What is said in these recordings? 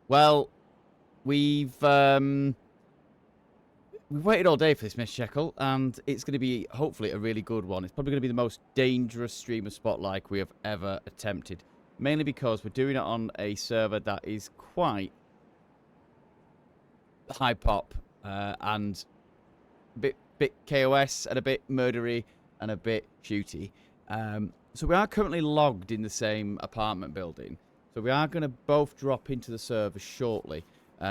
Well, we've waited all day for this, Miss Shekel, and it's going to be hopefully a really good one. It's probably going to be the most dangerous streamer spotlight we have ever attempted, mainly because we're doing it on a server that is quite high pop and a bit KOS and a bit murdery and a bit shooty. So we are currently logged in the same apartment building. So we are going to both drop into the server shortly,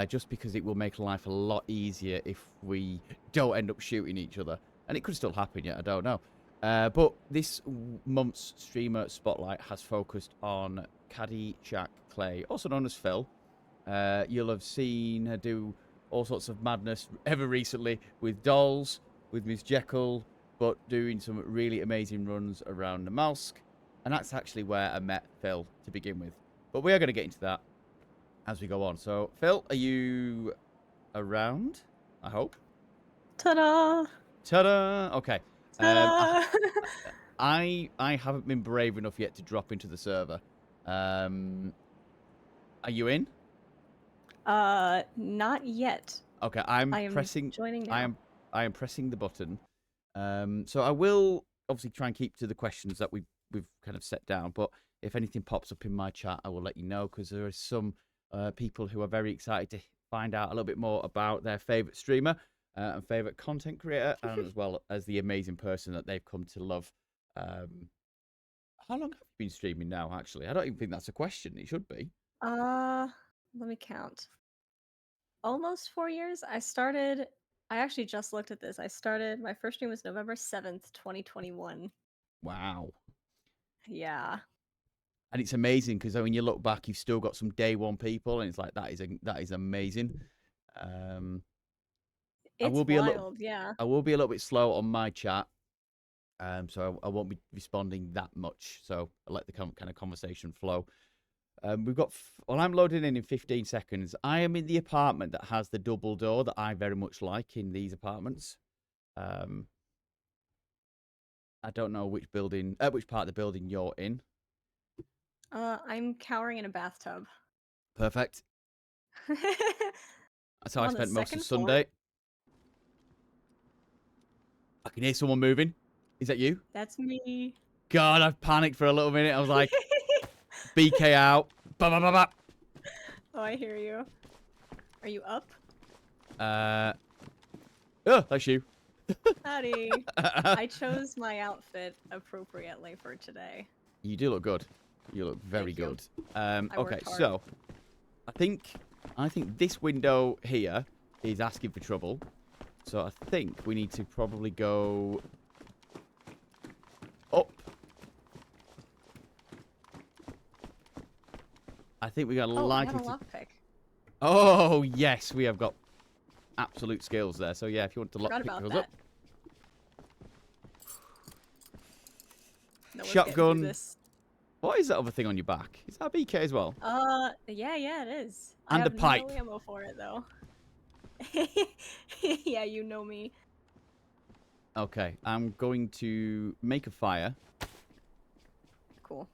just because it will make life a lot easier if we don't end up shooting each other. And it could still happen yet, I don't know. But this month's streamer spotlight has focused on Caddyshack Clay, also known as Phil. You'll have seen her do all sorts of madness ever recently with dolls, with Miss Jekyll, but doing some really amazing runs around the Malsk. And that's actually where I met Phil to begin with. But we are going to get into that as we go on. So, Phil, are you around? I hope. Ta-da! Ta-da! Okay. Ta-da! I haven't been brave enough yet to drop into the server. Are you in? Not yet. Okay, I am pressing. joining now. I am pressing the button. So I will obviously try and keep to the questions that we've kind of set down. But if anything pops up in my chat, I will let you know, because there are some people who are very excited to find out a little bit more about their favorite streamer and favorite content creator, and as well as the amazing person that they've come to love. How long have you been streaming now? Actually, I don't even think that's a question. It should be. Let me count. Almost 4 years. I actually just looked at this. My first stream was November 7th, 2021. Wow. Yeah. And it's amazing because when you look back, you've still got some day one people, and it's like that is amazing. I It's will be wild, yeah. I will be a little bit slow on my chat, so I won't be responding that much. So I'll let the kind of conversation flow. We've got. Well, I'm loading in 15 seconds. I am in the apartment that has the double door that I very much like in these apartments. I don't know which part of the building you're in. I'm cowering in a bathtub. Perfect. That's how I On the spent most of second floor? Sunday. I can hear someone moving. Is that you? That's me. God, I've panicked for a little minute. I was like, BK out. Ba ba ba ba. Oh, I hear you. Are you up? Oh, that's you. Howdy. I chose my outfit appropriately for today. You do look good. You look very Thank you. good. I Okay, worked hard. so I think this window here is asking for trouble. So I think we need to probably go up. I think we got Oh, I have likely a to. lockpick. Oh yes, we have got absolute skills there. So yeah, if you want to Forgot pick about those that. up. No one's getting through Shotgun. this. What is that other thing on your back? Is that a BK as well? Yeah, it is. And I a have pipe. no ammo for it though. Yeah, you know me. Okay, I'm going to make a fire. Cool.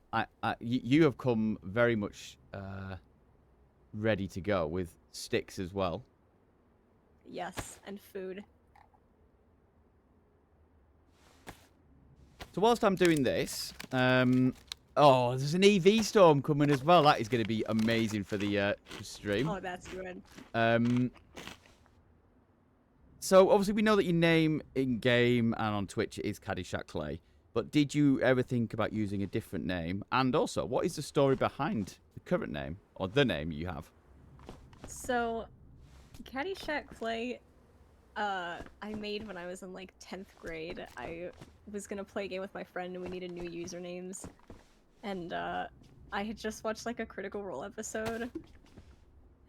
You have come very much ready to go with sticks as well. Yes, and food. So whilst I'm doing this, oh, there's an EV storm coming as well. That is going to be amazing for the stream. Oh, that's good. So obviously we know that your name in game and on Twitch is Caddyshack Clay, but did you ever think about using a different name? And also, what is the story behind the current name or the name you have? So, Caddyshack Clay, I made when I was in like 10th grade. I was gonna play a game with my friend and we needed new usernames. And I had just watched like a Critical Role episode.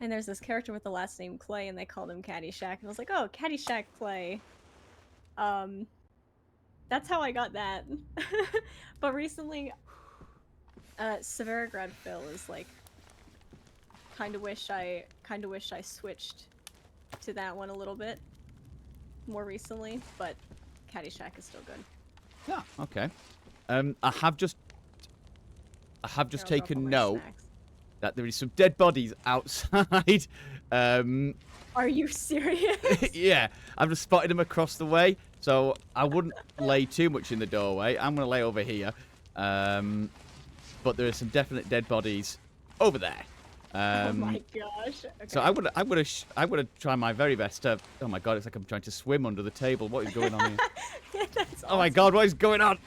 And there's this character with the last name Clay and they called him Caddyshack. And I was like, oh, Caddyshack Clay. That's how I got that. But recently, Severograd Phil is like, kind of wish I switched to that one a little bit more recently, but Caddyshack is still good. Yeah, okay. I have just Here, I'll drop all taken my note. snacks. that there is some dead bodies outside. Are you serious? Yeah, I've just spotted them across the way, so I wouldn't lay too much in the doorway. I'm going to lay over here. But there are some definite dead bodies over there. Oh my gosh. Okay. So I would try my very best to. Oh my god, it's like I'm trying to swim under the table. What is going on here? That's Oh my god, what is going on?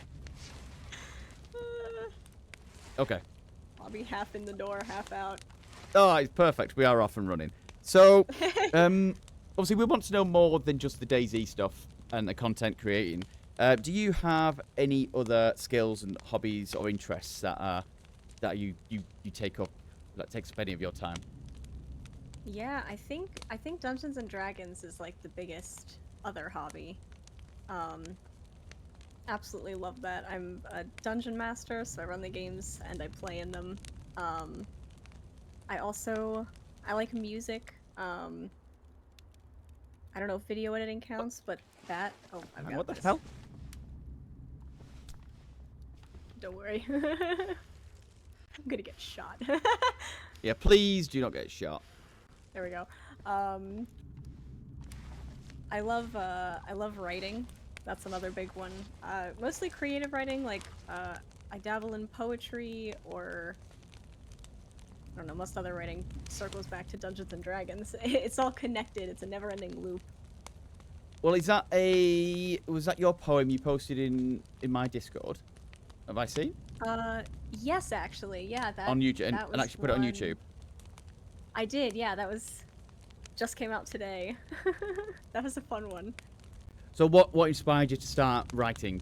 Okay. I'll be half in the door, half out. Oh, it's perfect. We are off and running. So, obviously, we want to know more than just the DayZ stuff and the content creating. Do you have any other skills and hobbies or interests that you take up that takes up any of your time? Yeah, I think Dungeons and Dragons is like the biggest other hobby. Absolutely love that. I'm a dungeon master, so I run the games and I play in them. I like music. I don't know if video editing counts, but that. Oh, I've got What the this. hell? Don't worry. I'm gonna get shot. Yeah, please do not get shot. There we go. I love writing. That's another big one. Mostly creative writing, like I dabble in poetry, or I don't know, most other writing circles back to Dungeons and Dragons. It's all connected. It's a never-ending loop. Well, was that your poem you posted in my Discord? Have I seen? Yes, actually, yeah. That On YouTube, that and was actually put it on one- YouTube. I did, yeah. That was just came out today. That was a fun one. So what inspired you to start writing?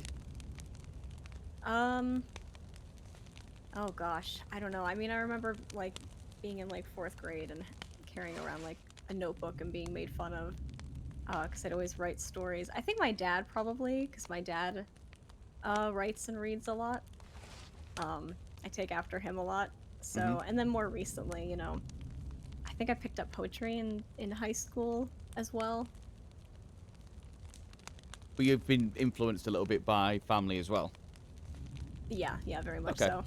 Oh gosh, I don't know. I mean, I remember like being in like 4th grade and carrying around like a notebook and being made fun of because I'd always write stories. I think my dad probably, because my dad writes and reads a lot. I take after him a lot. So, and then more recently, you know, I think I picked up poetry in high school as well. But you've been influenced a little bit by family as well. Yeah, very much Okay. so.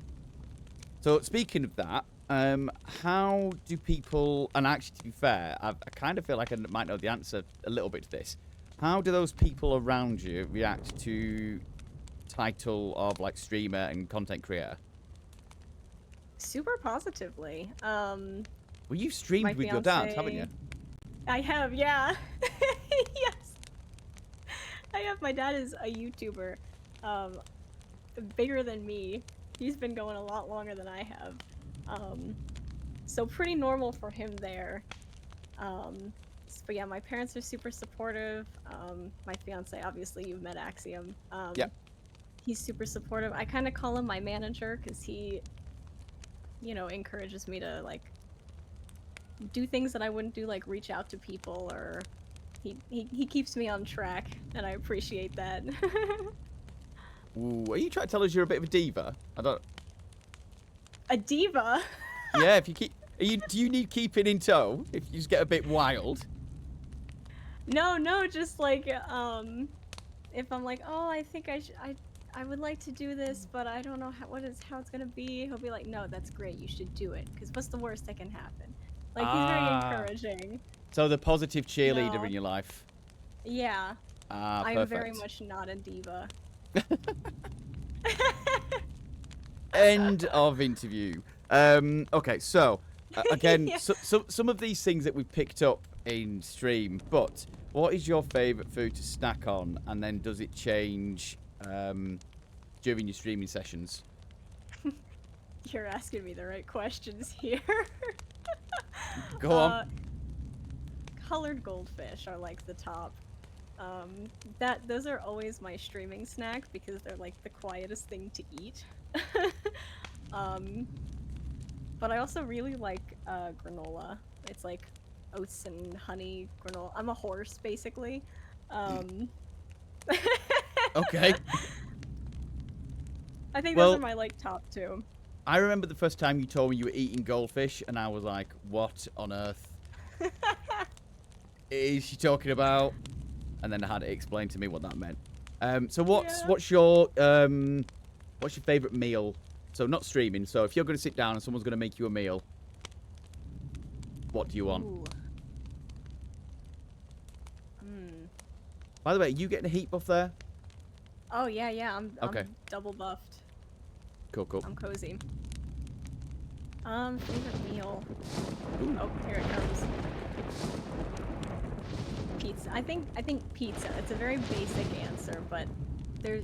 So speaking of that, how do people? And actually, to be fair, I kind of feel like I might know the answer a little bit to this. How do those people around you react to title of like streamer and content creator? Super positively. Well, you've streamed My with your dad, fiancé- haven't you? I have, yeah. Yes. I have. My dad is a YouTuber, bigger than me. He's been going a lot longer than I have. So pretty normal for him there. But yeah, my parents are super supportive. My fiance, obviously, you've met Axiom. Yep. He's super supportive. I kind of call him my manager because he, you know, encourages me to like do things that I wouldn't do, like reach out to people, or he keeps me on track, and I appreciate that. Ooh, are you trying to tell us you're a bit of a diva? I don't. A diva? Yeah, if you keep. Do you need keeping in tow if you just get a bit wild? No, just like if I'm like, oh, I think I would like to do this, but I don't know how it's gonna be. He'll be like, no, that's great, you should do it, because what's the worst that can happen? Like, he's very encouraging. So the positive cheerleader No. in your life. Yeah, Perfect. I'm very much not a diva. End of interview. Okay, so again, Yeah. some of these things that we've picked up in stream, but what is your favourite food to snack on, and then does it change during your streaming sessions? You're asking me the right questions here. Go on. Colored goldfish are like the top. Those are always my streaming snack because they're like the quietest thing to eat. But I also really like granola. It's like oats and honey granola. I'm a horse basically. Okay. I think Well- those are my like top 2. I remember the first time you told me you were eating goldfish, and I was like, "What on earth is she talking about?" And then I had it explained to me what that meant. So Yeah. what's your favourite meal? So not streaming. So if you're going to sit down and someone's going to make you a meal, What do you want? Ooh. Hmm. By the way, are you getting a heat buff there? Oh yeah, yeah. Okay. I'm double buffed. Cool, cool. I'm cozy. Favorite meal. Oh, here it comes. Pizza. I think pizza. It's a very basic answer, but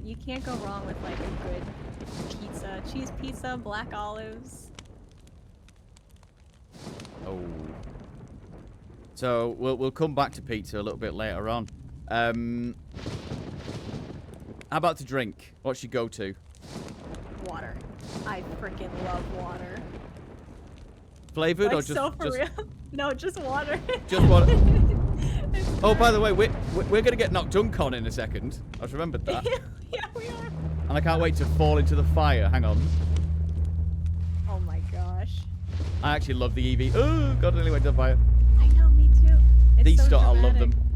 you can't go wrong with like a good pizza. Cheese pizza, black olives. Oh. So we'll come back to pizza a little bit later on. How about to drink? What's your go-to? Water. I freaking love water. Flavored Like, or just so for real? No, just water. Just water. It's Oh, by great. the way, we're gonna get knocked dunk on in a second. I just remembered that, Yeah, we are. and I can't wait to fall into the fire. Hang on. Oh my gosh. I actually love the EV. Oh God, I nearly went to the fire. I know, me too. It's These so stuff, I love dramatic. them.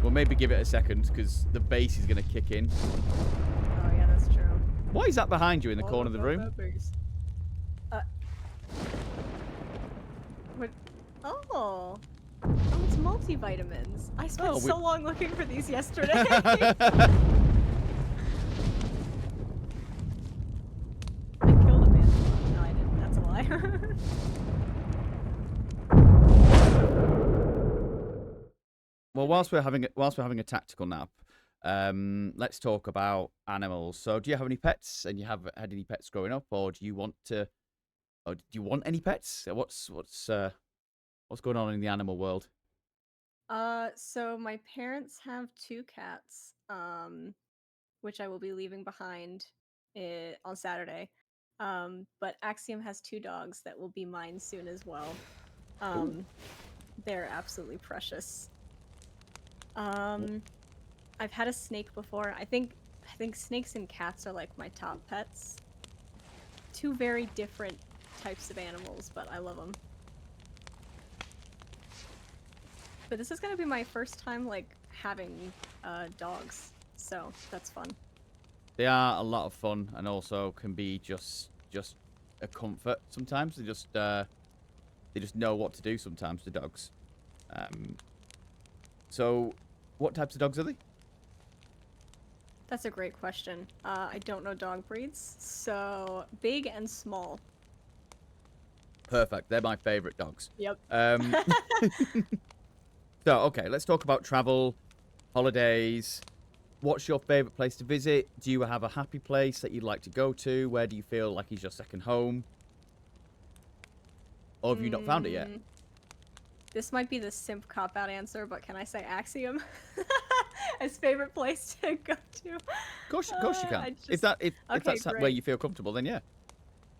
We'll maybe give it a second because the bass is gonna kick in. Oh yeah, that's true. What is that behind you in the All corner of the room? that bass. What? Oh. Oh, it's multivitamins. I spent Oh, so long looking for these yesterday. I killed a man. No, I didn't. That's a lie. Well, whilst we're having a tactical nap, let's talk about animals. So, do you have any pets? And you have had any pets growing up, or do you want any pets? What's going on in the animal world? So my parents have 2 cats, which I will be leaving behind on Saturday. But Axiom has 2 dogs that will be mine soon as well. They're absolutely precious. I've had a snake before. I think snakes and cats are like my top pets. 2 very different types of animals, but I love them. But this is gonna be my first time like having dogs, so that's fun. They are a lot of fun, and also can be just a comfort sometimes. They just know what to do sometimes. The dogs. So, what types of dogs are they? That's a great question. I don't know dog breeds, so big and small. Perfect. They're my favorite dogs. Yep. So, okay, let's talk about travel, holidays. What's your favorite place to visit? Do you have a happy place that you'd like to go to? Where do you feel like is your second home? Or have you not found it yet? This might be the simp cop-out answer, but can I say Axiom as favorite place to go to? Of course you can. If Okay, that's where great. you feel comfortable, then yeah.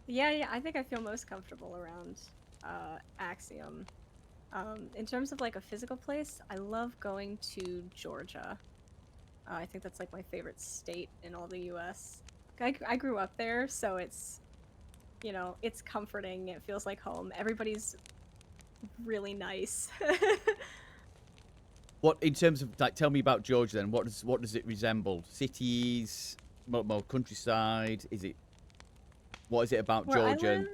Yeah, I think I feel most comfortable around Axiom. In terms of like a physical place, I love going to Georgia. I think that's like my favorite state in all the US. I grew up there, so it's, it's comforting. It feels like home. Everybody's really nice. What in terms of like, tell me about Georgia then. What does it resemble? Cities, more countryside? What is it about Where I Georgia? lived,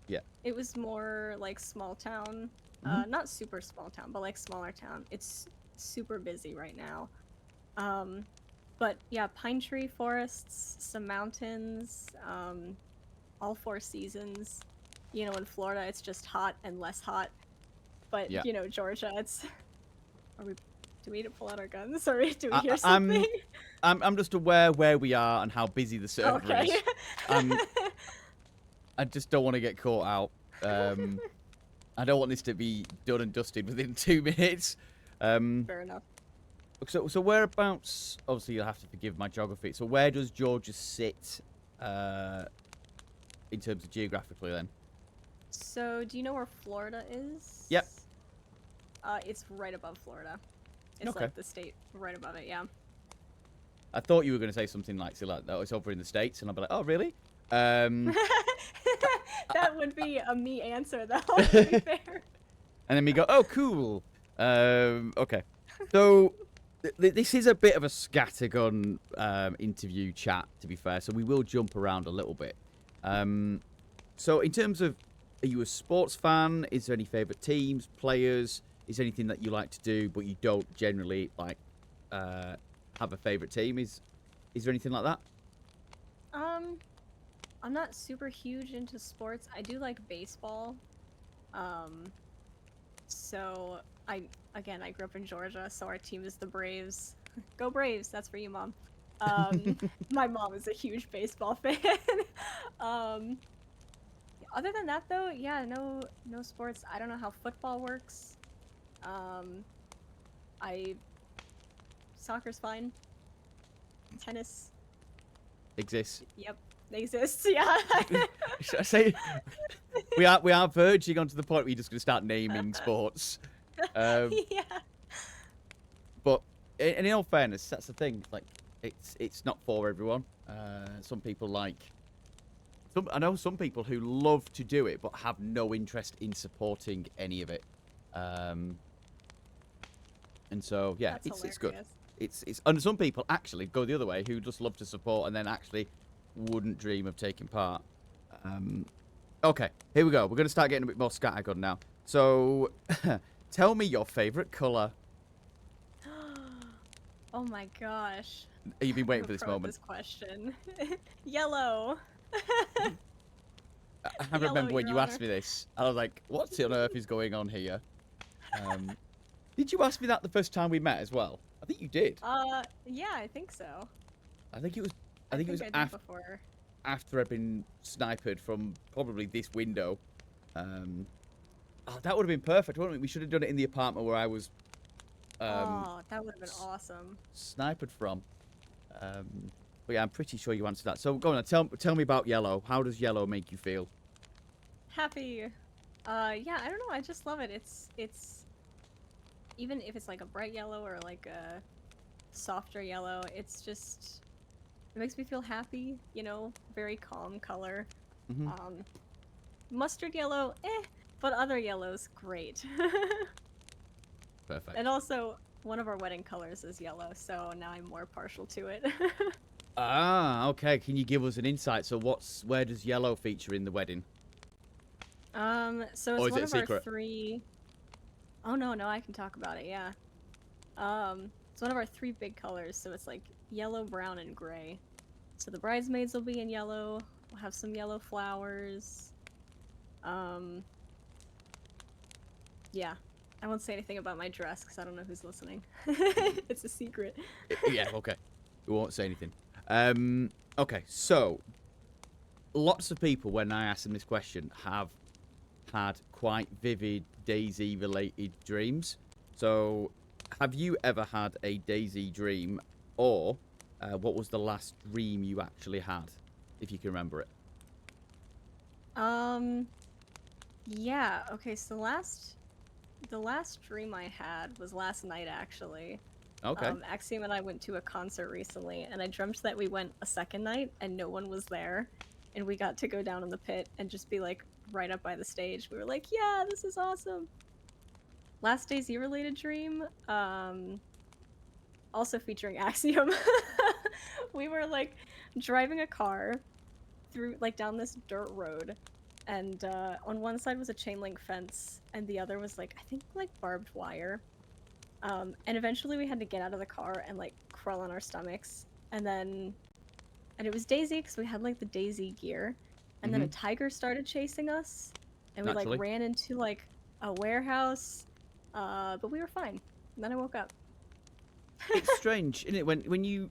Yeah. it was more like small town. Not super small town, but like smaller town. It's super busy right now. But yeah, pine tree forests, some mountains, all 4 seasons. In Florida, it's just hot and less hot. But, Yeah. Georgia, it's... Do we need to pull out our guns? Or do we hear I'm something? I'm just aware where we are and how busy the server Okay. is. I just don't want to get caught out. I don't want this to be done and dusted within 2 minutes. Fair enough. So whereabouts? Obviously, you'll have to forgive my geography. So where does Georgia sit in terms of geographically then? So, do you know where Florida is? Yep. It's right above Florida. It's Okay. like the state right above it, yeah. I thought you were going to say something like that. It's over in the States, and I'll be like, oh, really? That would be a me answer, though, to be fair. And then we go, oh, cool. Okay. So this is a bit of a scattergun interview chat, to be fair. So we will jump around a little bit. So in terms of Are you a sports fan? Is there any favorite teams, players? Is there anything that you like to do but you don't generally like have a favorite team? Is there anything like that? Um, I'm not super huge into sports. I do like baseball. Um, so I grew up in Georgia, so our team is the Braves. Go Braves! That's for you, Mom. Um, my mom is a huge baseball fan. Um, other than that, though, yeah, no sports. I don't know how football works. Um, I soccer's fine. Tennis, Exists. yep, they exist. Yeah. Should I say we are verging onto the point where you're just going to start naming sports. Um, Yeah. but in all fairness, that's the thing. Like, it's not for everyone. Some people like. I know some people who love to do it but have no interest in supporting any of it. And so yeah, That's it's good. hilarious. It's and some people actually go the other way who just love to support and then actually wouldn't dream of taking part. Okay, here we go. We're going to start getting a bit more scattergun now. So, tell me your favorite color. Oh my gosh. You've been waiting I'm for this pro at moment. this question. Yellow. I Yellow, remember when Your you Honor. asked me this. I was like, what on earth is going on here? Did you ask me that the first time we met as well? I think you did. Yeah, I think so. I think it was. I I think it was think I did before. after I'd been sniped from probably this window. Oh, that would have been perfect, wouldn't it? We should have done it in the apartment where I was Oh, that would have been awesome. sniped from. But yeah, I'm pretty sure you answered that. So go on, tell me about yellow. How does yellow make you feel? Happy. Yeah, I don't know. I just love it. It's even if it's like a bright yellow or like a softer yellow, it's just it makes me feel happy, you know, very calm color. Hmm. Mustard yellow, but other yellows, great. Perfect. And also, one of our wedding colors is yellow, so now I'm more partial to it. Ah, okay. Can you give us an insight? So where does yellow feature in the wedding? So Or it's is it one a of our secret? three. Oh no, I can talk about it. Yeah. It's one of our three big colors, so it's like yellow, brown, and gray. So the bridesmaids will be in yellow. We'll have some yellow flowers. Yeah. I won't say anything about my dress because I don't know who's listening. It's a secret. Yeah, okay. We won't say anything. Okay, so lots of people, when I ask them this question, have had quite vivid Daisy-related dreams. So, have you ever had a Daisy dream, or what was the last dream you actually had, if you can remember it? Yeah. Okay. So the last dream I had was last night actually. Okay. Axiom and I went to a concert recently, and I dreamt that we went a second night and no one was there, and we got to go down in the pit and just be like right up by the stage. We were like, yeah, this is awesome. Last Daisy related dream, also featuring Axiom. We were like driving a car through like down this dirt road, and on one side was a chain link fence, and the other was like I think like barbed wire. And eventually we had to get out of the car and like crawl on our stomachs, and it was Daisy because we had like the Daisy gear, and then a tiger started chasing us, and we Naturally. like ran into like a warehouse, but we were fine. And then I woke up. It's strange, isn't it? When you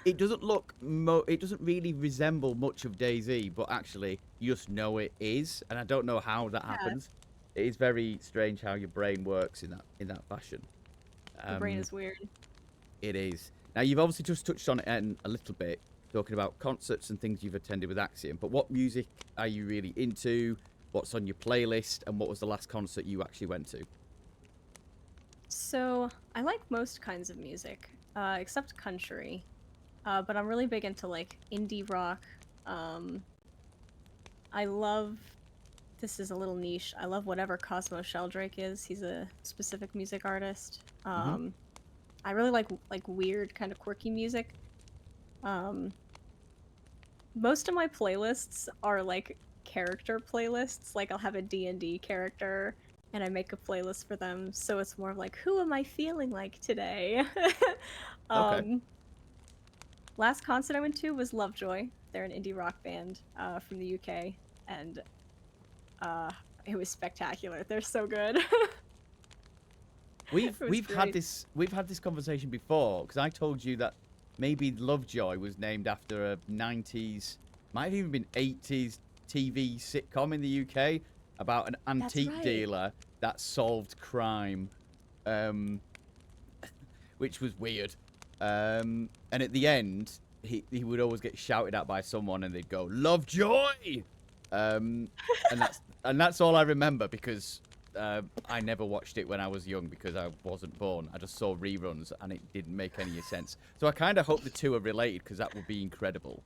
it doesn't look it doesn't really resemble much of DayZ, but actually you just know it is, and I don't know how that Yeah. happens. It is very strange how your brain works in that fashion. The brain is weird. It is. Now you've obviously just touched on it a little bit, talking about concerts and things you've attended with Axiom. But what music are you really into? What's on your playlist? And what was the last concert you actually went to? So I like most kinds of music, except country. But I'm really big into like indie rock. I love. This is a little niche. I love whatever Cosmo Sheldrake is. He's a specific music artist. I really like weird, kind of quirky music. Most of my playlists are like character playlists. Like I'll have a D&D character and I make a playlist for them, so it's more of like, who am I feeling like today? Okay. um Last concert I went to was Lovejoy. They're an indie rock band from the UK, and it was spectacular. They're so good. We've It was we've had great. this conversation before because I told you that maybe Lovejoy was named after a 90s, might have even been 80s TV sitcom in the UK about an That's antique right. dealer that solved crime, um, which was weird. And at the end, he would always get shouted at by someone, and they'd go Lovejoy, and that's all I remember because I never watched it when I was young because I wasn't born. I just saw reruns, and it didn't make any sense. So I kind of hope the two are related because that would be incredible.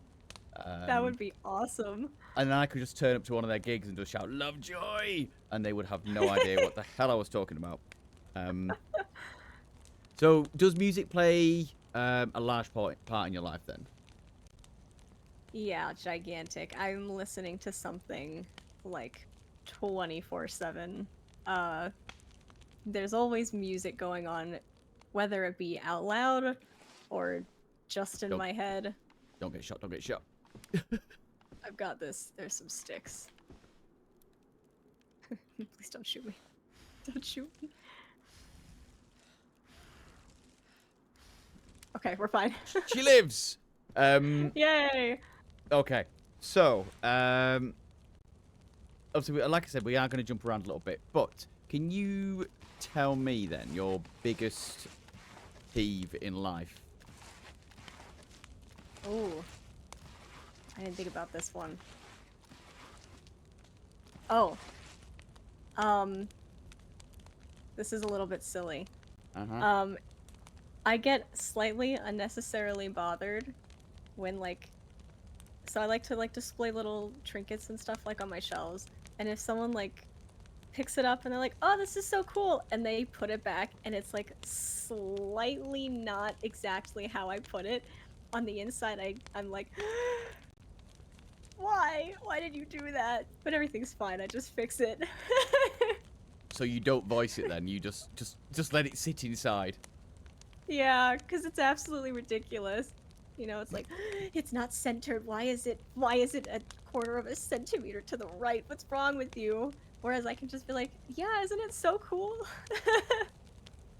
That would be awesome. And then I could just turn up to one of their gigs and just shout Lovejoy, and they would have no idea what the hell I was talking about. So does music play a large part in your life then? Yeah, gigantic. I'm listening to something like 24/7. Uh, there's always music going on, whether it be out loud or just in Don't my head. don't get shot. Don't get shot. I've got this. There's some sticks. Please don't shoot me. Don't shoot me. Okay, we're fine. She lives. Yay! Okay. So obviously, like I said, we are going to jump around a little bit, but can you tell me then your biggest peeve in life? Ooh. I didn't think about this one. Oh. This is a little bit silly. Uh-huh. I get slightly unnecessarily bothered when so I like to display little trinkets and stuff like on my shelves, and if someone like picks it up and they're like, "Oh, this is so cool," and they put it back and it's like slightly not exactly how I put it, on the inside I'm like, why? Why did you do that? But everything's fine. I just fix it. So you don't voice it then. You just let it sit inside. Yeah, because it's absolutely ridiculous. You know, it's like, it's not centered. Why is it a quarter of a centimeter to the right? What's wrong with you? Whereas I can just be like, yeah, isn't it so cool?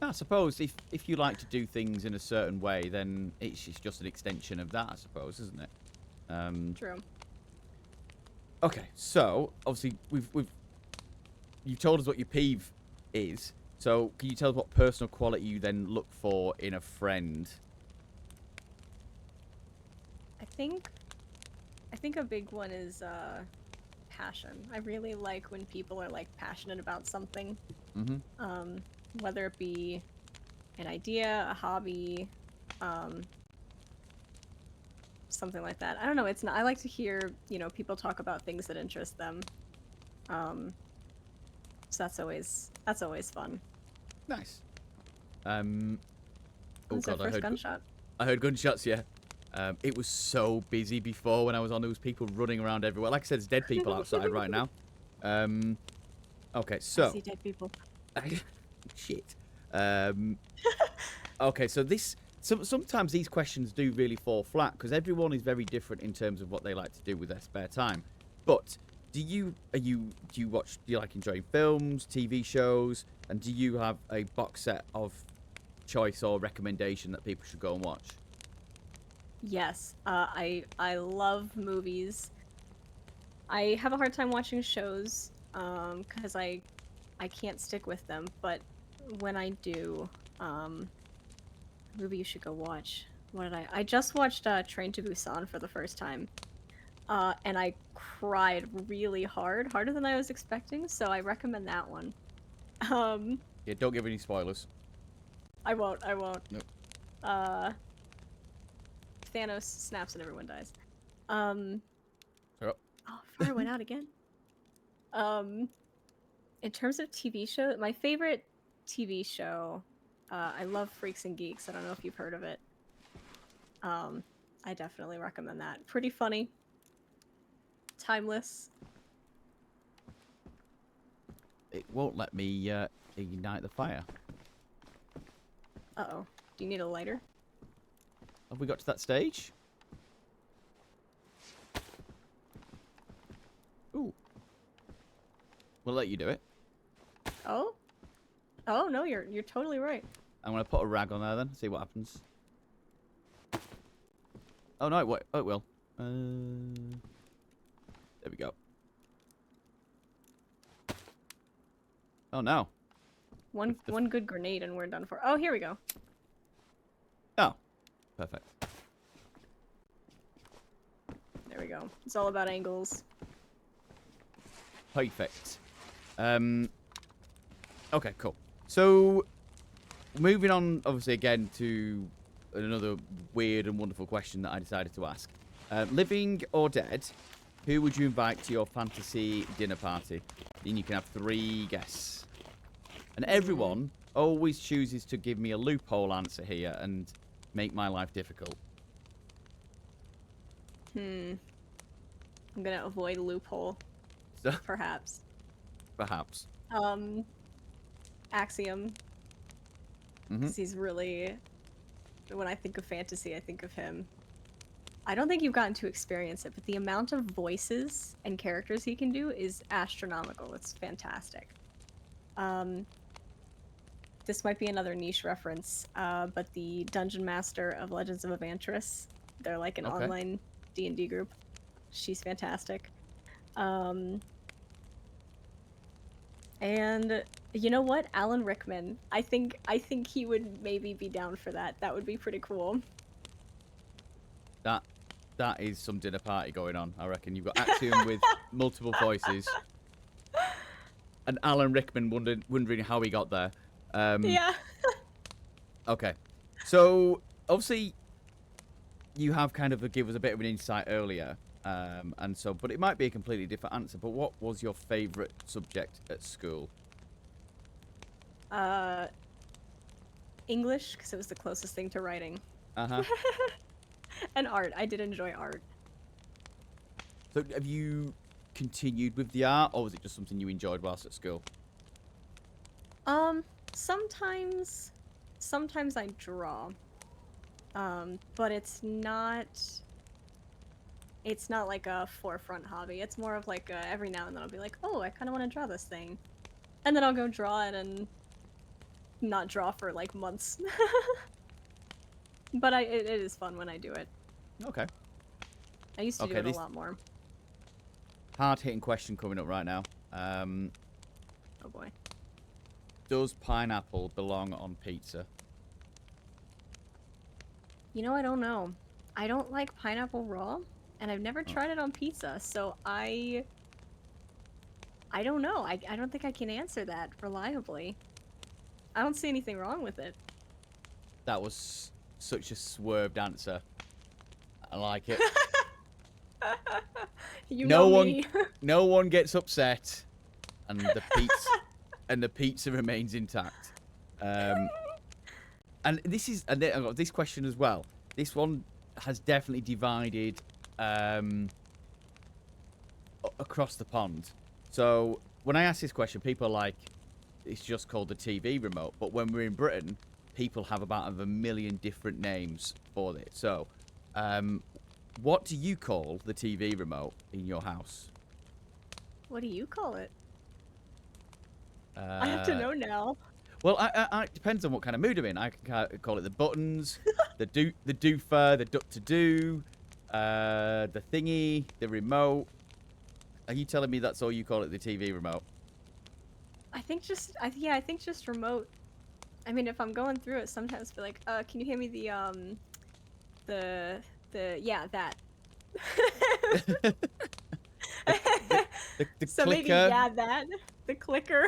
I suppose if you like to do things in a certain way, then it's just an extension of that, I suppose, isn't it? True. Okay, so obviously you've told us what your peeve is. So can you tell us what personal quality you then look for in a friend? I think a big one is passion. I really like when people are like passionate about something. Mm-hmm. Whether it be an idea, a hobby, something like that. I don't know, it's not I like to hear, people talk about things that interest them. So that's always fun. Nice. Oh Who's our god, first gunshot? I heard gunshots. Yeah. It was so busy before when I was on. There was people running around everywhere. Like I said, there's dead people outside right now. Okay, I so see dead people. shit. Okay, so sometimes these questions do really fall flat because everyone is very different in terms of what they like to do with their spare time. But do you like enjoying films, TV shows, and do you have a box set of choice or recommendation that people should go and watch? Yes, I love movies. I have a hard time watching shows, because I can't stick with them. But when I do, movie you should go watch. What did I just watched Train to Busan for the first time, and I cried really harder than I was expecting. So I recommend that one. Yeah, don't give any spoilers. I won't. I won't. Nope. Thanos snaps and everyone dies. Yep. Oh, fire went out again. In terms of TV show, my favorite TV show, I love Freaks and Geeks. I don't know if you've heard of it. I definitely recommend that. Pretty funny. Timeless. it won't let me ignite the fire. Uh-oh. Do you need a lighter? Have we got to that stage? Ooh. We'll let you do it. Oh? Oh, no, you're totally right. I'm gonna put a rag on there then, see what happens. Oh no, it will. There we go. Oh no. One good grenade and we're done for. Oh, here we go. Oh, perfect. There we go. It's all about angles. Perfect. Okay, cool. So, moving on, obviously, again to another weird and wonderful question that I decided to ask. Living or dead, who would you invite to your fantasy dinner party? Then you can have 3 guests. And everyone always chooses to give me a loophole answer here and make my life difficult. I'm gonna avoid loophole, So, perhaps. perhaps. Axiom. Mhm. 'Cause he's really... When I think of fantasy, I think of him. I don't think you've gotten to experience it, but the amount of voices and characters he can do is astronomical. It's fantastic. This might be another niche reference, but the Dungeon Master of Legends of Evantris, they're like an Okay. online D&D group. She's fantastic. And you know what? Alan Rickman. I think he would maybe be down for that. That would be pretty cool. That is some dinner party going on, I reckon. You've got Axiom with multiple voices. And Alan Rickman wondering how he got there. Yeah. Okay. So, obviously, you have kind of give us a bit of an insight earlier. But it might be a completely different answer. But what was your favourite subject at school? English, because it was the closest thing to writing. Uh-huh. And art. I did enjoy art. So, have you continued with the art, or was it just something you enjoyed whilst at school? Sometimes I draw. But it's not like a forefront hobby. It's more of like every now and then I'll be like, oh, I kind of want to draw this thing. And then I'll go draw it and not draw for like months. But it is fun when I do it. Okay. I used to do it a lot more. Hard-hitting question coming up right now. Oh boy. Does pineapple belong on pizza? You know, I don't know. I don't like pineapple raw, and I've never tried it on pizza, so I don't know. I don't think I can answer that reliably. I don't see anything wrong with it. That was such a swerved answer. I like it. You know me. No one gets upset, and the pizza remains intact. And this is and then I've got this question as well. This one has definitely divided across the pond. So when I ask this question, people are like, it's just called the TV remote. But when we're in Britain, people have about 1 million different names for it. So, what do you call the TV remote in your house? What do you call it? I have to know now. Well, it depends on what kind of mood I'm in. I can call it the buttons, the doofer, the duck to do, the thingy, the remote. Are you telling me that's all you call it, the TV remote? I think just remote. I mean, if I'm going through it, sometimes I'll be like, can you hand me yeah, that. the so clicker. Maybe yeah, that. The clicker.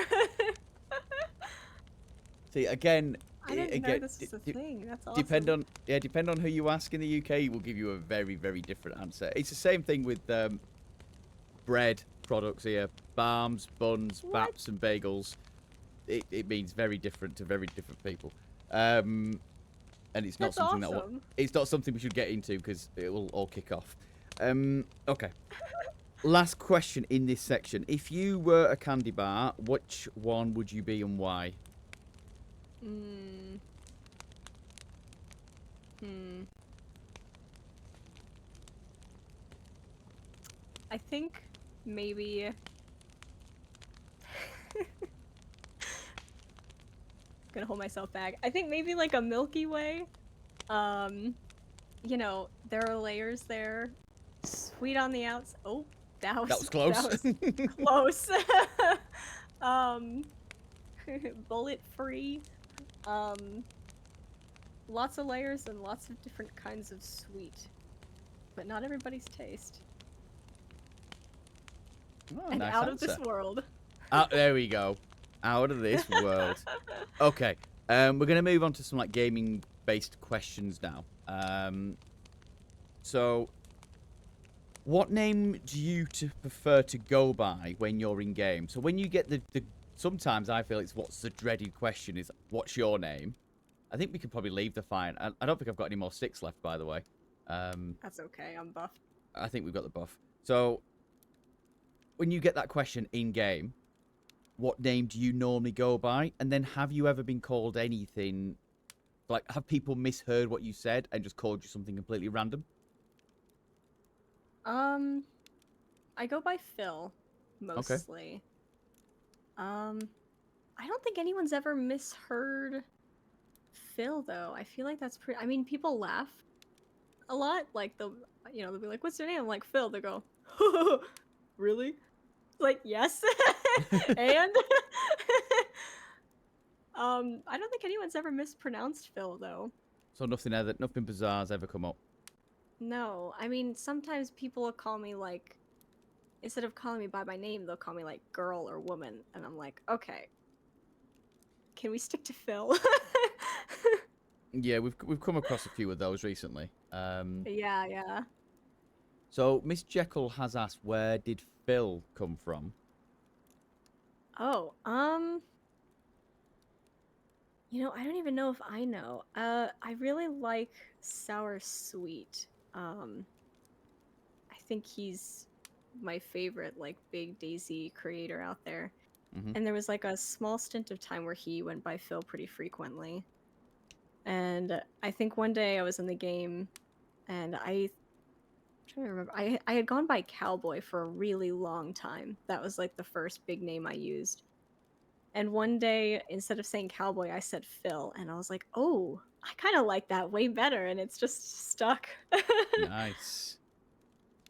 See, again, I didn't know this was a thing. That's awesome. Depend on who you ask in the UK, will give you a very, very different answer. It's the same thing with bread products here, balms, buns, baps, and bagels. It means very different to very different people. And it's not That's something awesome. it's not something we should get into because it will all kick off. Okay. last question in this section. If you were a candy bar, which one would you be and why? Hmm. Hmm. I think maybe. Gonna hold myself back. I think maybe like a Milky Way. Um, you know, there are layers there. Sweet on the outs. Oh, that That was was close. close. um, bullet free. Um, lots of layers and lots of different kinds of sweet, but not everybody's taste. Oh, And nice out of answer. this world. There we go. Out of this world. Okay. We're gonna move on to some like gaming-based questions now. So, what name do you prefer to go by when you're in game? So when you get the sometimes I feel it's what's the dreaded question is what's your name? I think we could probably leave the fine. I don't think I've got any more sticks left, by the way. That's okay. I'm buffed. I think we've got the buff. So when you get that question in game, what name do you normally go by? And then have you ever been called anything? Like, have people misheard what you said and just called you something completely random? Um, I go by Phil Okay. mostly. I don't think anyone's ever misheard Phil though. I feel like that's pretty. I mean, people laugh a lot. Like they'll be like, "What's your name?" I'm like, "Phil." They go, "Really?" Like, yes. And I don't think anyone's ever mispronounced Phil though. So nothing bizarre's ever come up. No, I mean sometimes people will call me like instead of calling me by my name, they'll call me like girl or woman, and I'm like, okay, can we stick to Phil? Yeah, we've come across a few of those recently. Yeah, yeah. So Miss Jekyll has asked, where did Phil come from? Oh, I don't even know if I know. I really like Sour Sweet. I think he's my favorite, like, big Daisy creator out there. Hmm. And there was like a small stint of time where he went by Phil pretty frequently. And I think one day I was in the game and I'm trying to remember. I had gone by Cowboy for a really long time. That was like the first big name I used. And one day, instead of saying Cowboy, I said Phil, and I was like, "Oh, I kind of like that way better," and it's just stuck. Nice.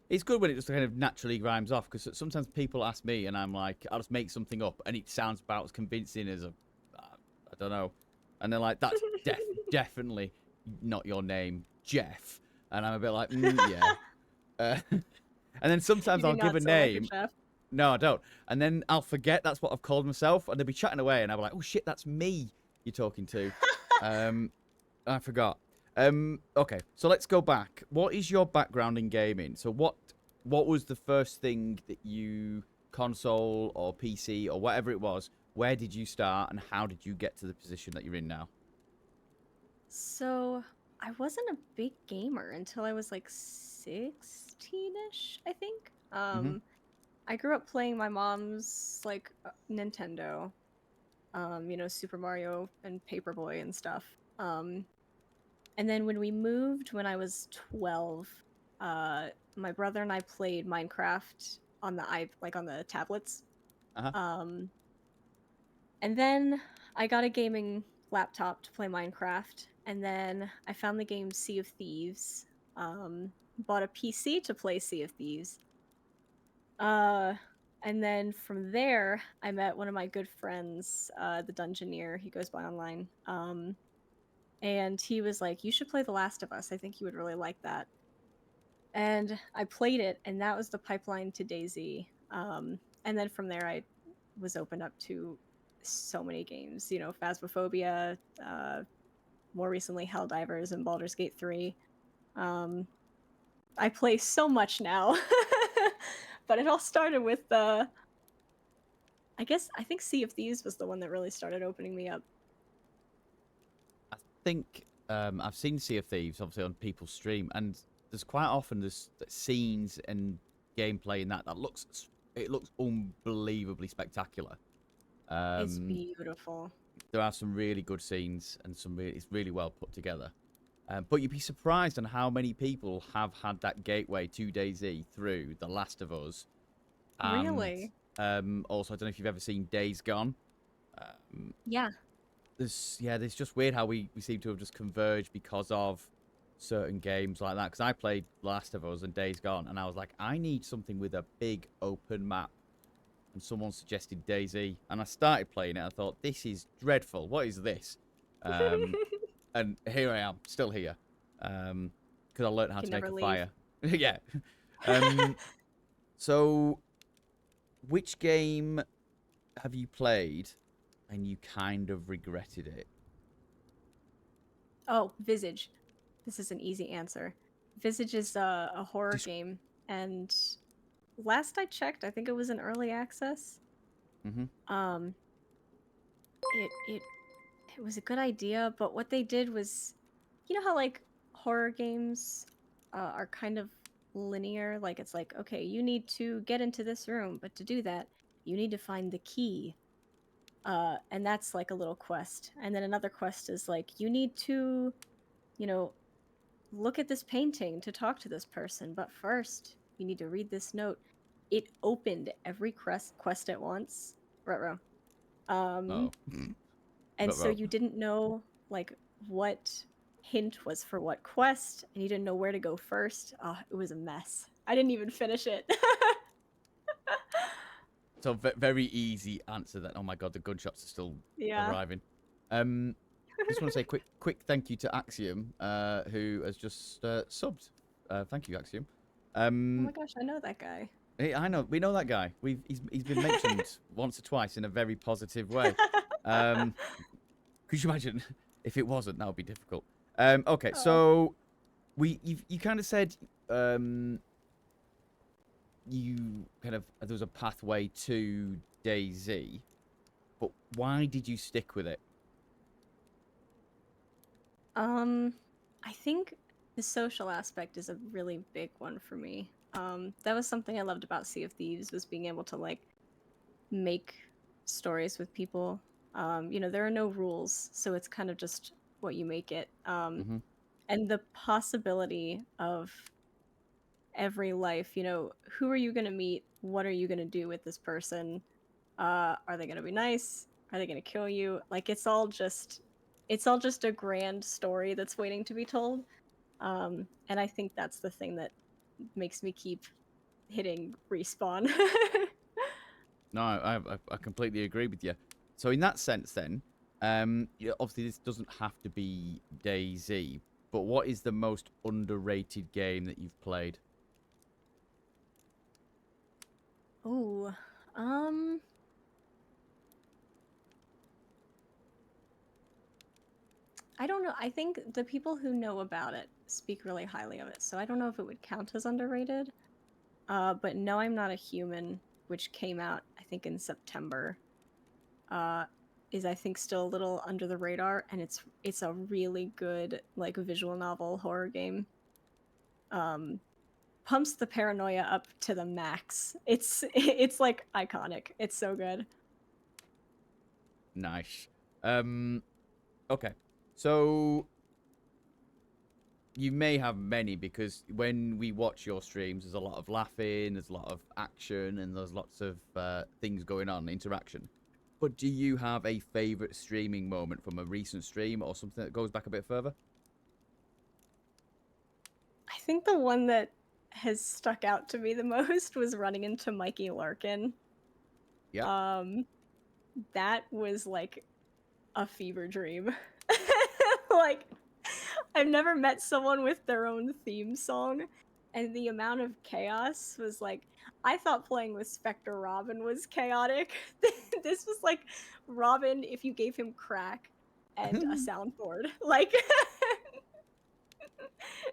It's good when it just kind of naturally rhymes off because sometimes people ask me and I'm like, I'll just make something up and it sounds about as convincing as I don't know. And they're like, that's definitely not your name, Jeff. And I'm a bit like, yeah. And then You sometimes do I'll give not a sound like a name. chef. No, I don't. And then I'll forget that's what I've called myself and they'll be chatting away and I'll be like, oh shit, that's me you're talking to. I forgot. Okay, so let's go back. What is your background in gaming? So what was the first thing that you console or PC or whatever it was? Where did you start and how did you get to the position that you're in now? So I wasn't a big gamer until I was like 16ish, I think. Hmm. I grew up playing my mom's like Nintendo, Super Mario and Paperboy and stuff. And then when we moved when I was 12, my brother and I played Minecraft on on the tablets. Uh-huh. Um, and then I got a gaming laptop to play Minecraft, and then I found the game Sea of Thieves. Bought a PC to play Sea of Thieves. Uh, and then from there, I met one of my good friends, the Dungeoneer. He goes by online. And he was like, "You should play The Last of Us. I think you would really like that." And I played it, and that was the pipeline to Daisy. And then from there, I was opened up to so many games. Phasmophobia, more recently Helldivers and Baldur's Gate 3. I play so much now. But it all started with I think Sea of Thieves was the one that really started opening me up. I think I've seen Sea of Thieves obviously on people's stream, and there's quite often there's scenes and gameplay in that looks unbelievably spectacular. It's Um, beautiful. there are some really good scenes and it's really well put together. But you'd be surprised on how many people have had that gateway to DayZ through The Last of Us, and Really? also I don't know if you've ever seen Days Gone. Um, Yeah. there's just weird how we seem to have just converged because of certain games like that. Because I played Last of Us and Days Gone, and I was like, I need something with a big open map. And someone suggested DayZ, and I started playing it. I thought, this is dreadful. What is this? Um, and here I am, still here, because I learned how Can to make never a leave. fire. Yeah. Um, so, which game have you played and you kind of regretted it? Oh, Visage. This is an easy answer. Visage is a horror Just. game, and last I checked, I think it was in early access. Mm-hmm. Um, it was a good idea, but what they did was, you know how like horror games are kind of linear. Like it's like, okay, you need to get into this room, but to do that, you need to find the key. And that's like a little quest. And then another quest is like, you need to, you know, look at this painting to talk to this person, but first you need to read this note. It opened every quest at once. Ruh-roh. Oh. And But so well, you didn't know like what hint was for what quest, and you didn't know where to go first. Oh, it was a mess. I didn't even finish it. so very easy answer then. Oh my god, the gunshots are still Yeah. arriving. Just want to say quick thank you to Axiom, who has just subbed. Thank you, Axiom. Oh my Um, gosh, I know that guy. Hey, I know. We know that guy. He's been mentioned once or twice in a very positive way. Um, could you imagine if it wasn't? That would be difficult. Okay, Oh. so you kind of said you kind of there was a pathway to DayZ, but why did you stick with it? I think the social aspect is a really big one for me. That was something I loved about Sea of Thieves, was being able to like make stories with people. You know, there are no rules, so it's kind of just what you make it. Hmm. And the possibility of every life, you know, who are you going to meet? What are you going to do with this person? Are they going to be nice? Are they going to kill you? Like it's all just a grand story that's waiting to be told. And I think that's the thing that makes me keep hitting respawn. No, I completely agree with you. So in that sense, then, obviously this doesn't have to be DayZ, but what is the most underrated game that you've played? Ooh. Um I don't know. I think the people who know about it speak really highly of it. So I don't know if it would count as underrated. But No, I'm Not a Human, which came out I think in September, uh, is I think still a little under the radar, and it's a really good like visual novel horror game. Um, Pumps the paranoia up to the max. It's like iconic. It's so good. Nice. Okay. So you may have many because when we watch your streams, there's a lot of laughing, there's a lot of action, and there's lots of things going on, interaction. But do you have a favorite streaming moment from a recent stream or something that goes back a bit further? I think the one that has stuck out to me the most was running into Mikey Larkin. Yeah. Um, that was like a fever dream. Like, I've never met someone with their own theme song, and the amount of chaos was like, I thought playing with Spectre Robin was chaotic. This was like Robin if you gave him crack and a soundboard. Like,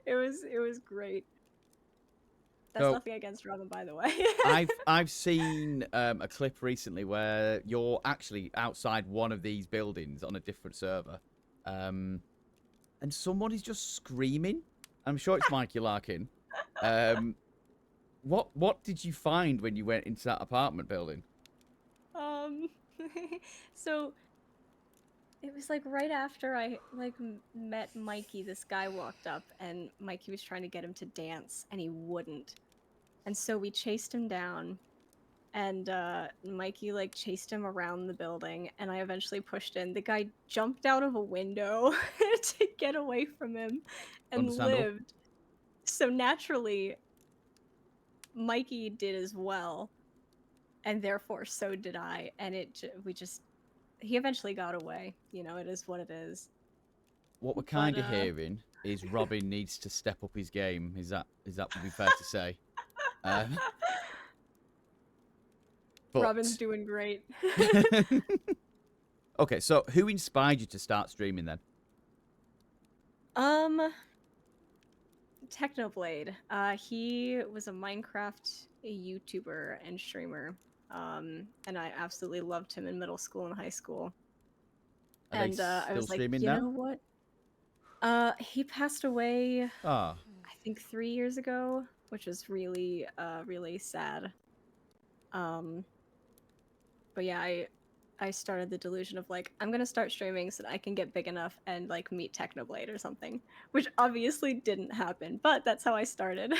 it was great. That's So nothing against Robin, by the way. I've seen a clip recently where you're actually outside one of these buildings on a different server, and someone is just screaming. I'm sure it's Mikey Larkin, um, what did you find when you went into that apartment building? Um, so it was like right after I like met Mikey, this guy walked up and Mikey was trying to get him to dance and he wouldn't. And so we chased him down and Mikey like chased him around the building and I eventually pushed in. The guy jumped out of a window to get away from him and Understandable. lived. So naturally, Mikey did as well, and therefore so did I. And he eventually got away. You know, it is what it is. What we're But kind of hearing is Robin needs to step up his game. Is that would be fair to say? Um, Robin's but doing great. okay, so who inspired you to start streaming then? um, Technoblade. He was a Minecraft YouTuber and streamer. And I absolutely loved him in middle school and high school. Are they And I still was like, streaming you now? know what? He passed away, Ah, I think 3 years ago, which was really, really sad. Um, but yeah, I started the delusion of like, I'm gonna start streaming so that I can get big enough and like meet Technoblade or something, which obviously didn't happen, but that's how I started.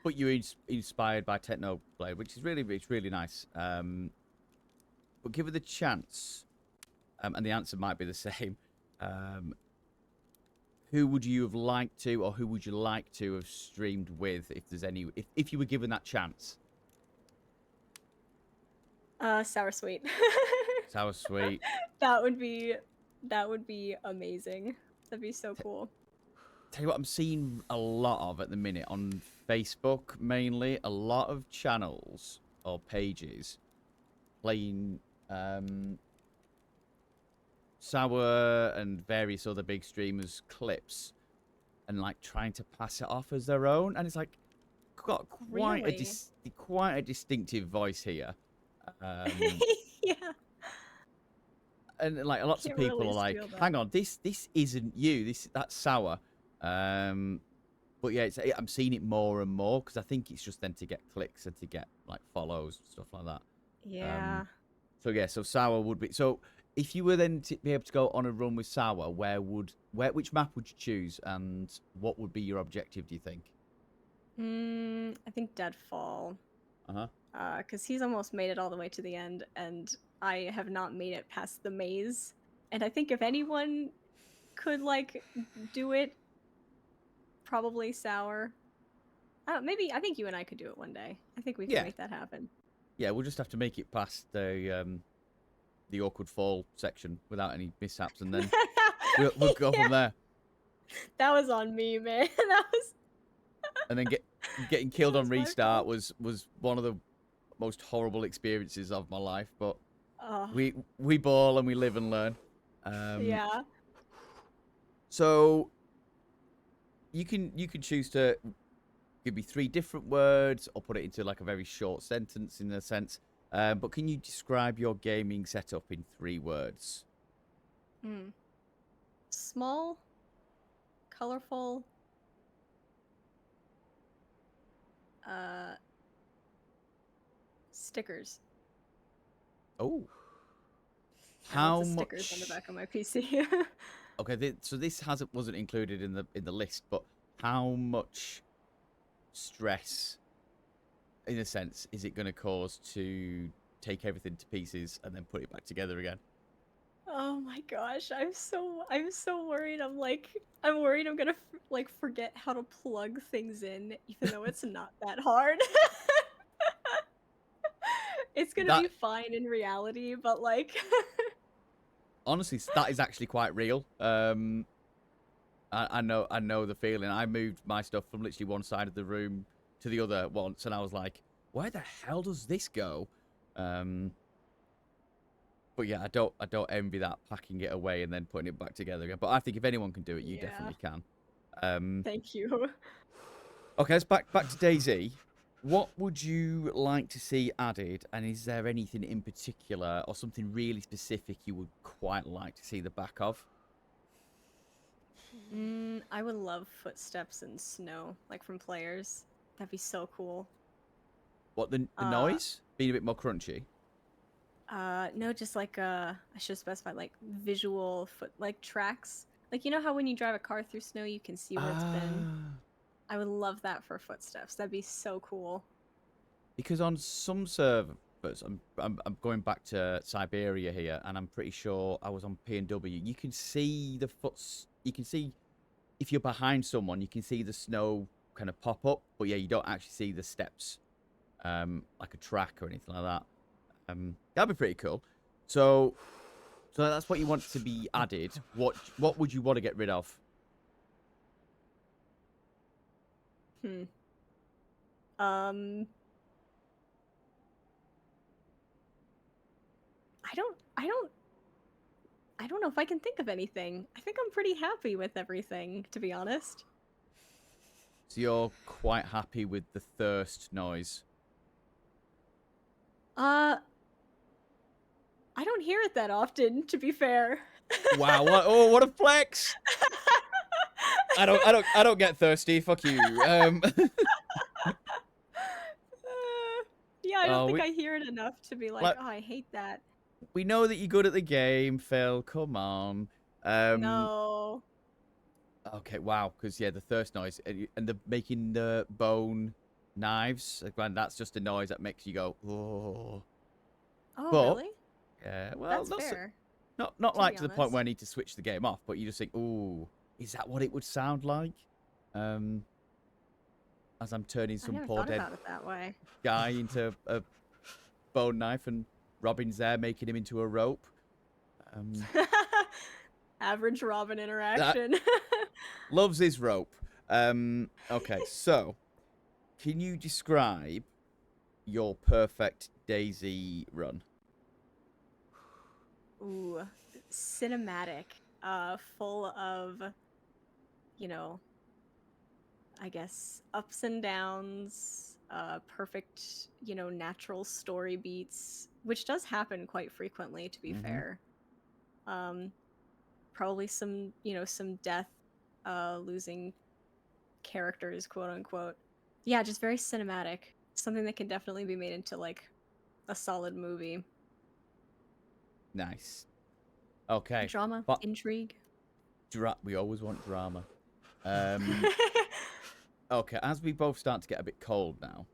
but you were inspired by Technoblade, which is really nice. But give it the chance, and the answer might be the same. Um, who would you have liked to, or who would you like to have streamed with, if there's any, if you were given that chance? Sour Sweet. Sour Sweet. That would be amazing. That'd be so cool. Tell you what, I'm seeing a lot of at the minute on Facebook, mainly a lot of channels or pages playing Sour and various other big streamers clips and like trying to pass it off as their own, and it's like got quite Really? quite a distinctive voice here. Um, Yeah. and like lots of Can't people really are like, steal that. hang on, this isn't you, that's Sour. But yeah, I'm seeing it more and more because I think it's just then to get clicks and to get like follows and stuff like that. Yeah. So yeah, so Sour would be. So if you were then to be able to go on a run with Sour, which map would you choose, and what would be your objective? Do you think? I think Deadfall. Uh huh. Because he's almost made it all the way to the end, and I have not made it past the maze. And I think if anyone could like do it, probably Sour. Maybe I think you and I could do it one day. I think we can Yeah. make that happen. Yeah, we'll just have to make it past the awkward fall section without any mishaps, and then we'll go Yeah, from there. that was on me, man. That was And then getting killed on was my restart fault. was one of the most horrible experiences of my life. But Oh, we ball and we live and learn. yeah. So you can choose to give me 3 different words or put it into like a very short sentence in a sense. But can you describe your gaming setup in 3 words? Small, colorful, stickers. Oh, I have how lots of stickers on the much? back of my PC. Okay, so this wasn't included in the list, but how much stress, in a sense, is it going to cause to take everything to pieces and then put it back together again? Oh my gosh, I'm so worried. I'm worried I'm gonna like forget how to plug things in, even though it's not that hard. It's gonna be That fine in reality, but like, honestly, that is actually quite real. I know the feeling. I moved my stuff from literally one side of the room to the other once, and I was like, where the hell does this go? But yeah, I don't envy that, packing it away and then putting it back together again. But I think if anyone can do it, you yeah. definitely can. Thank you. Okay, let's back to DayZ. What would you like to see added, and is there anything in particular or something really specific you would quite like to see the back of? I would love footsteps in snow, like from players. That'd be so cool. What, the Uh, noise? Being a bit more crunchy? No, just like I should specify like visual foot like tracks. Like you know how when you drive a car through snow, you can see where it's been. Ah. I would love that for footsteps. That'd be so cool. Because on some servers, I'm going back to Siberia here, and I'm pretty sure I was on P&W. You can see the foots. You can see if you're behind someone, you can see the snow kind of pop up, but yeah, you don't actually see the steps, like a track or anything like that. That'd be pretty cool. So that's what you want to be added. What would you want to get rid of? Hmm. Um. I don't know if I can think of anything. I think I'm pretty happy with everything, to be honest. So you're quite happy with the thirst noise. Uh, I don't hear it that often, to be fair. Wow! What a flex! I don't get thirsty. Fuck you. Yeah, I don't Oh, think I hear it enough to be like, like, oh, I hate that. we know that you're good at the game, Phil. Come on. No. Okay, wow. Because yeah, the thirst noise and the making the bone knives. Like, man, that's just a noise that makes you go, oh. Oh, But really? yeah, well, That's not fair. not To like be to the point honest. where I need to switch the game off. But you just think, ooh, is that what it would sound like? As I'm turning I some never poor thought dead about it that way. guy into a bone knife, and Robin's there making him into a rope. Average Robin That interaction. loves his rope. Okay, so can you describe your perfect Daisy run? Ooh, cinematic. Full of, you know, I guess ups and downs, perfect, natural story beats, which does happen quite frequently, to be Mm-hmm. fair. Um, Probably some death, losing characters, quote unquote. Yeah, just very cinematic. Something that can definitely be made into like a solid movie. Nice. Okay, Drama, but intrigue. we always want drama. Okay, as we both start to get a bit cold now,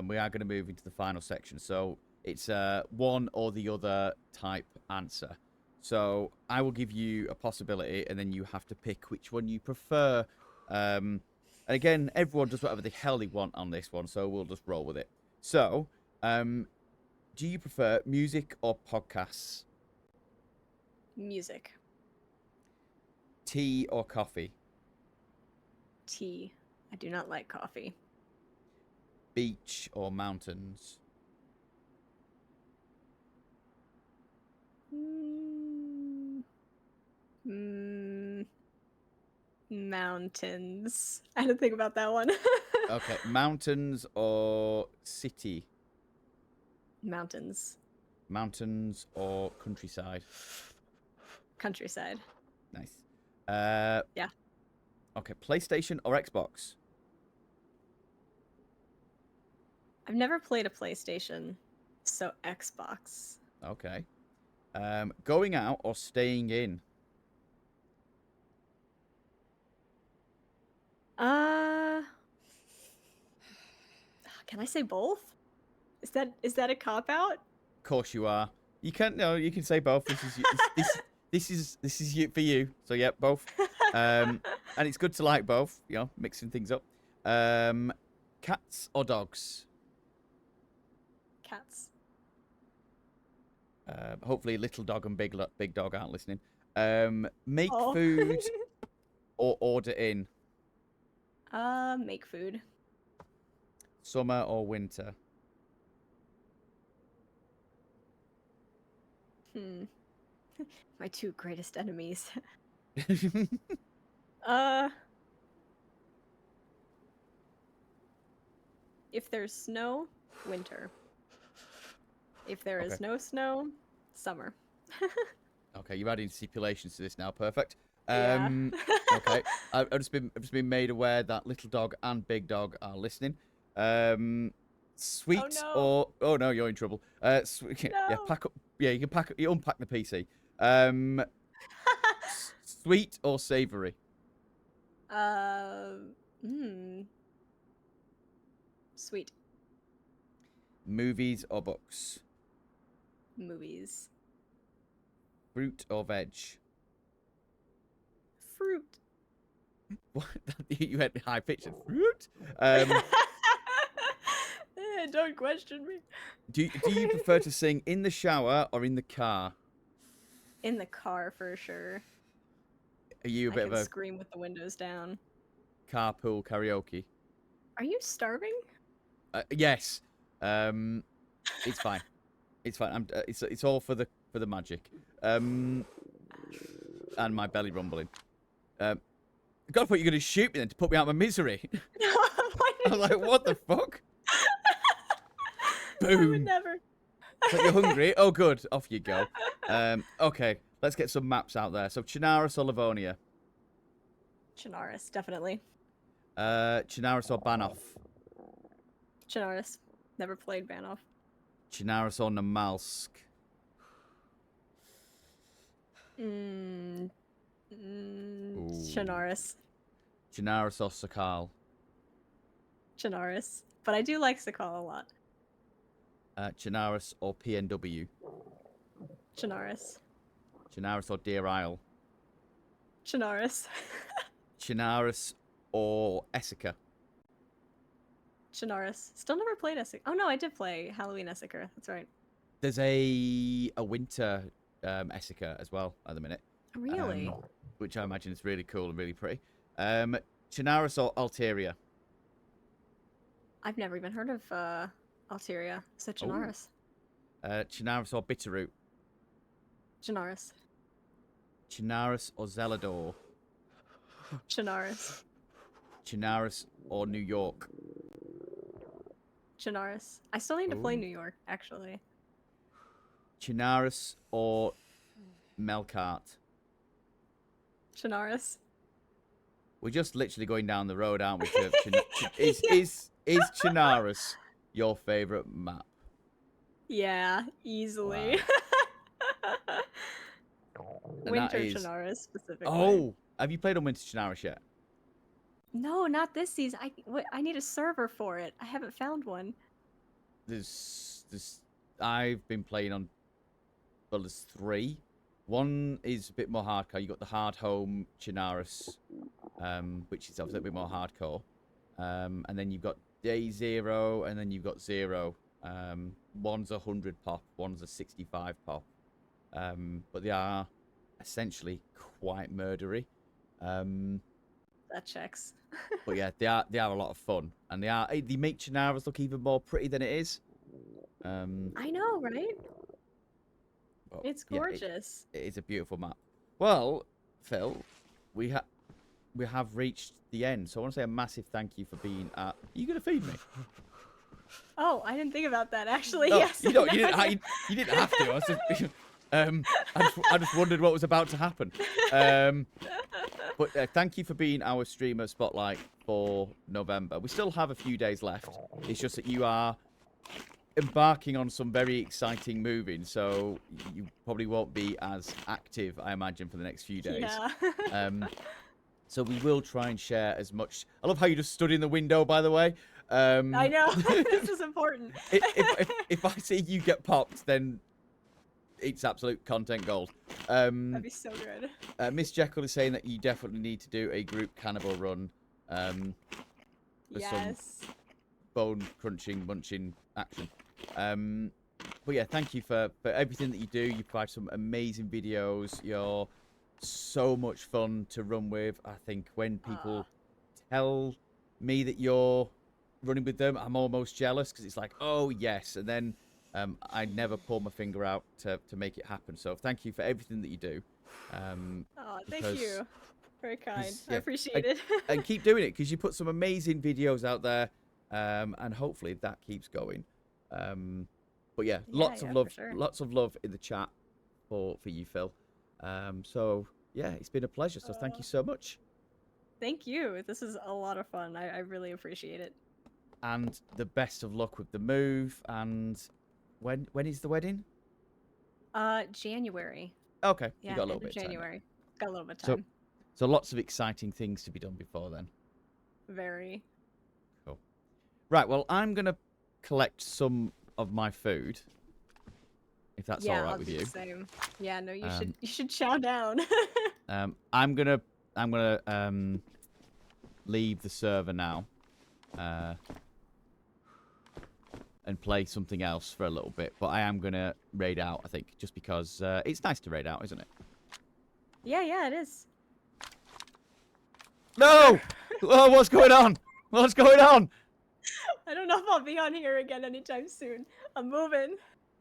we are going to move into the final section. So it's one or the other type answer. So I will give you a possibility, and then you have to pick which one you prefer. And again, everyone does whatever the hell they want on this one, so we'll just roll with it. So, do you prefer music or podcasts? Music. Tea or coffee? Tea. I do not like coffee. Beach or mountains? Mountains. I didn't think about that one. Okay, mountains or city? Mountains. Mountains or countryside? Countryside. Nice. Yeah. Okay, PlayStation or Xbox? I've never played a PlayStation, so Xbox. Okay. Going out or staying in? Can I say both? Is that a cop out? Of course you are. You can't. No, you can say both. This is this is you for you. So yeah, both. And it's good to like both. You know, mixing things up. Cats or dogs? Cats. Hopefully, little dog and big dog aren't listening. Make Oh. food or order in? Make food. Summer or winter? My two greatest enemies. Uh, if there's snow, winter. If there is Okay. no snow, summer. Okay, you're adding stipulations to this now. Perfect. Yeah. Okay. I've just been made aware that little dog and big dog are listening. Sweet no. or oh no, you're in trouble. Yeah, No. pack up. Yeah, you can pack. You unpack the PC. Sweet or savoury? uh, Sweet. Movies or books? Movies. Fruit or veg? Fruit. What? You had high pitched fruit. Don't question me. Do you prefer to sing in the shower or in the car? In the car for sure. Are you a I bit can of a scream with the windows down. carpool karaoke? Are you starving? Yes. It's fine. It's fine. It's all for the magic. And my belly rumbling. God, I thought you were gonna shoot me then to put me out of my misery. I was like, what the fuck? I would Boom. never. So you're hungry? Oh, good. Off you go. Okay, let's get some maps out there. So Chernarus or Livonia? Chernarus, definitely. Chernarus or Bannoff? Chernarus. Never played Bannoff. Chernarus or Namalsk? Chernarus. Chernarus or Sakal? Chernarus. But I do like Sakal a lot. Chernarus or PNW? Chernarus. Chernarus or Deer Isle? Chernarus. Chernarus or Essica? Chernarus. Still never played Essica. Oh no, I did play Halloween Essica. That's right. There's a winter Essica as well at the minute. Really? Which I imagine is really cool and really pretty. Chernarus or Alteria? I've never even heard of Alteria. So Chernarus. Chernarus or Bitterroot? Chernarus. Chernarus or Zelador? Chernarus. Chernarus or New York? Chernarus. I still need to play Ooh. New York, actually. Chernarus or Melkart? Chernarus. We're just literally going down the road, aren't we? Is Chernarus your favourite map? Yeah, easily. And Winter that is... Chernarus specifically. Oh, have you played on Winter Chernarus yet? No, not this season. I need a server for it. I haven't found one. I've been playing on. Well, there's 3. One is a bit more hardcore. You got the Hard Home Chernarus, which is obviously a bit more hardcore. And then you've got Day 0, and then you've got 0. One's 100 pop, one's a 65 pop. But they are essentially quite murdery. That checks. But yeah, they are a lot of fun, and they make Chernarus look even more pretty than it is. I know, right? But It's yeah, gorgeous. it is a beautiful map. Well, Phil, we have reached the end, so I want to say a massive thank you for being at. Are you gonna feed me? Oh, I didn't think about that actually. No, Yes. you didn't have to. I was just, I just wondered what was about to happen. But thank you for being our streamer spotlight for November. We still have a few days left. It's just that you are embarking on some very exciting moving, so you probably won't be as active, I imagine, for the next few days. Yeah. So we will try and share as much. I love how you just stood in the window, by the way. I know. This is important. If I see you get popped, then it's absolute content gold. That'd be so good. Miss Jekyll is saying that you definitely need to do a group cannibal run. For some Yes. bone crunching, munching action. But yeah, thank you for everything that you do. You provide some amazing videos. You're so much fun to run with. I think when people tell me that you're running with them, I'm almost jealous because it's like, oh yes, and then I never pull my finger out to make it happen. So thank you for everything that you do. Thank you. Very kind. I yeah, appreciate it. And keep doing it because you put some amazing videos out there, and hopefully that keeps going. But yeah, lots of love, for sure. lots of love in the chat for you, Phil. So yeah, it's been a pleasure. So thank you so much. Thank you. This is a lot of fun. I really appreciate it. and the best of luck with the move. And when is the wedding? January. Okay, Yeah, you got a little end of bit of time. January. Got a little bit of So- time. So lots of exciting things to be done before then. Very. Cool. Right, well, I'm going to collect some of my food. If that's Yeah, all right I'll with do you. the same. Yeah, no, you Um, should chow down. I'm gonna leave the server now. And play something else for a little bit. But I am gonna raid out, I think, just because it's nice to raid out, isn't it? Yeah, it is. No! Oh, what's going on? What's going on? I don't know if I'll be on here again anytime soon. I'm moving.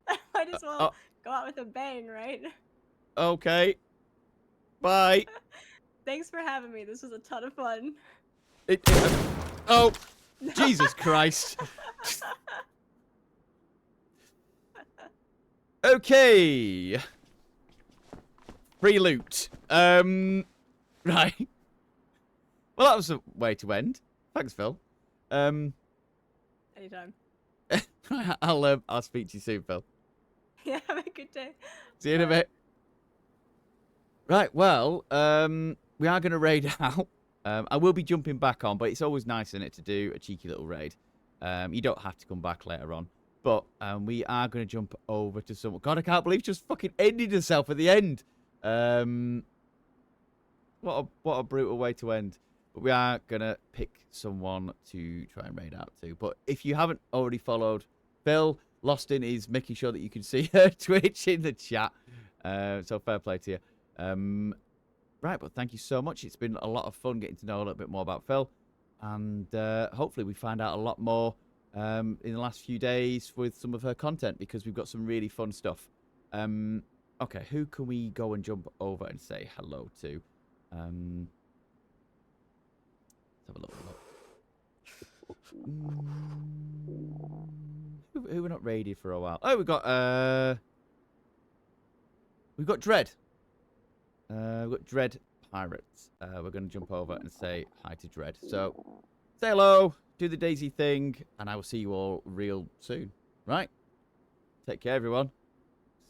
I might as well go out with a bang, right? Okay. Bye. Thanks for having me. This was a ton of fun. Oh, Jesus Christ. Okay. Free loot. Right. Well, that was a way to end. Thanks, Phil. Anytime. I'll speak to you soon, Phil. Yeah, have a good day. See you in a bit. Right, well, we are going to raid out. I will be jumping back on, but it's always nice, isn't it, to do a cheeky little raid. You don't have to come back later on. But we are going to jump over to someone. God, I can't believe she just fucking ended herself at the end. What a brutal way to end. But we are going to pick someone to try and raid out to. But if you haven't already followed, Phil Loston is making sure that you can see her Twitch in the chat. So fair play to you. Right, but thank you so much. It's been a lot of fun getting to know a little bit more about Phil. And hopefully we find out a lot more in the last few days with some of her content, because we've got some really fun stuff. Okay, who can we go and jump over and say hello to? Let's have a look. Who we're not raided for a while? Oh, we've got Dread. We've got Dread Pirates. We're going to jump over and say hi to Dread. So, say hello, do the Daisy thing, and I will see you all real soon. Right? Take care, everyone.